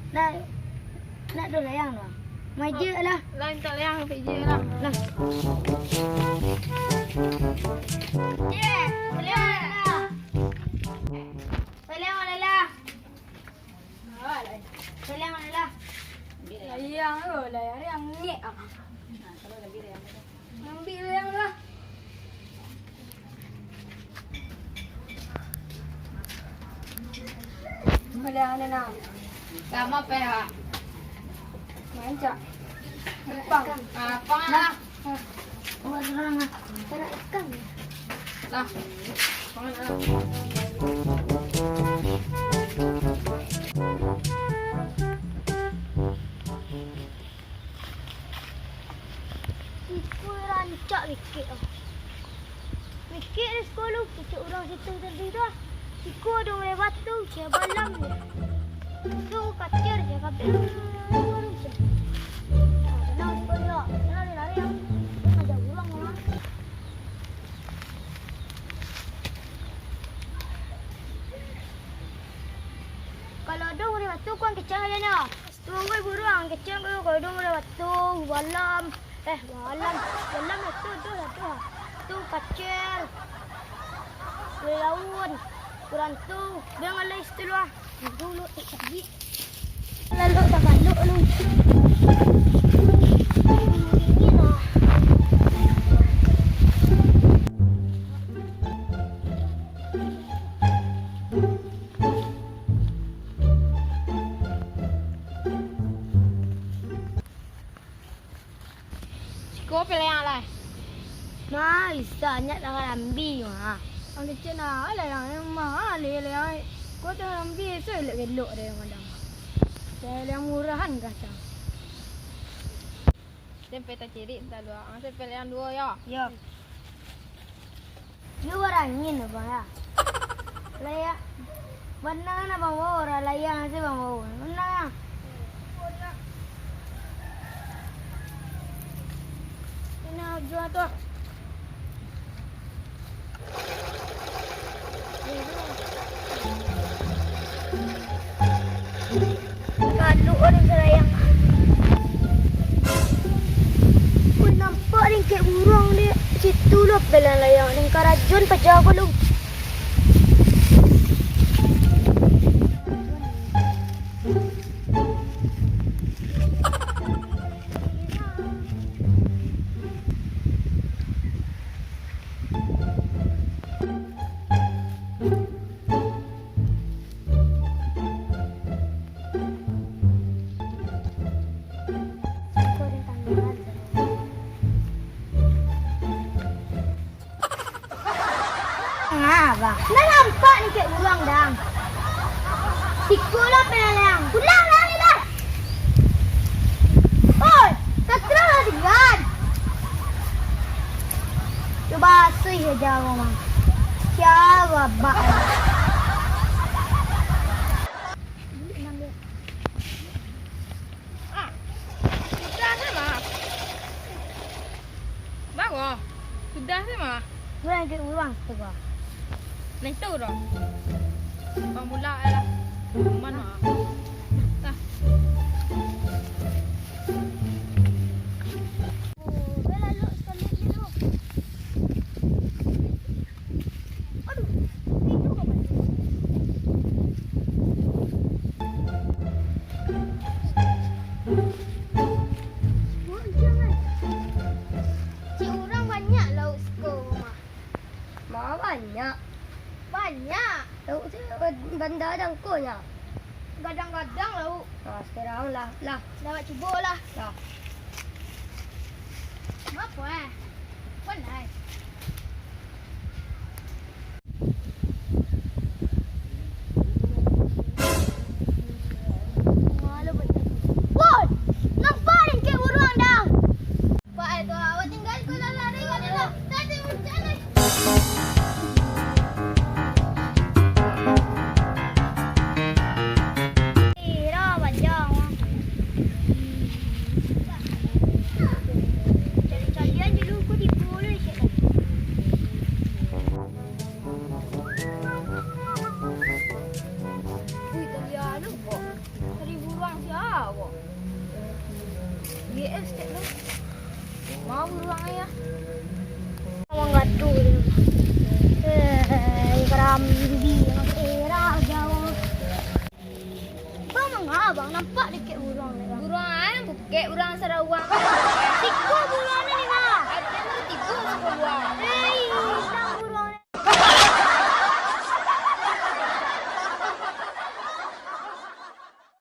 Nak dulu layang lah. Mai je lah. Lain tak layang pergi je lah. Lah. Yeah, layang lah. Layang lah. Layang lah. Layang tu, layang ngek ah. Ambil layang lah. Layang ni nak. Sama pihak. Mancak. Pang. Pang lah. Buat orang lah. Tarak ikan. Lah. Pang lah. Iku rancak wikit lah. Wikit di sekolah. Kecik orang situ tadi tu lah. Iku ada mulai batu. Cia balam dia. Tu kacir je. Kabel. Tenang sekolah. Tenang dia lari yang. Ada ulang lah. Kalau ada mulai batu, kau kecil aja ni. Tunggu burung. Kecil kalau ada mulai batu. Balam. Balam itu tu kacil. Laun. Kurang tu. Dia ngalai situ lah. Dulu tadi. Lalu tak baluk lu. Ini lah. Kau pilih yang lah. Isanya dah lambi mah. Ang kecil nak layang mahal layang. Kau dah ambil saya lek gelok dia madam. Saya yang murahan kata. Sampai tak ciri entah dua. Saya pilih yang dua ya. Ya. Dia warangin apa ya? Layak. Benar na bang orang layang saya bang orang. Benar. Ini jual tu. Kalau orang layang. Ui nampak ni kayak burung dia. Situ lah belan layang. Ni karajun pejago lu. Apa? Nak nampak ni kayak burung dang. Sikulah pelang. Pulang lah lihat. Oi, tak terang dengan. Coba sui saja mama. Siapa bak? Sudah sama. Bagus. Sudah sama. Burung kayak burung tu gua. Naik tu dah. Pemula lah. Mana? Dah. Cik orang banyak laut sekolah mama. Mau banyak. Banyak. Lauk tu bandar dangkunya. Gadang-gadang laut. Sekarang lah. Dapat cuba lah. Dah. Apa Pandai. Malu betul. Woi, nampak ni kayak burung dah. Pak itu awak tinggal kalau lari kalau dah. Tadi hujan ni. Ira bajang. Cari-carian dulu aku di boleh cik. GF sikit tu. Mau beruang ayah. Orang gaduh dia. Kerambi era jauh. Bang mengapa bang nampak dekat burung ni? Burung ayah bukit burung Sarawak.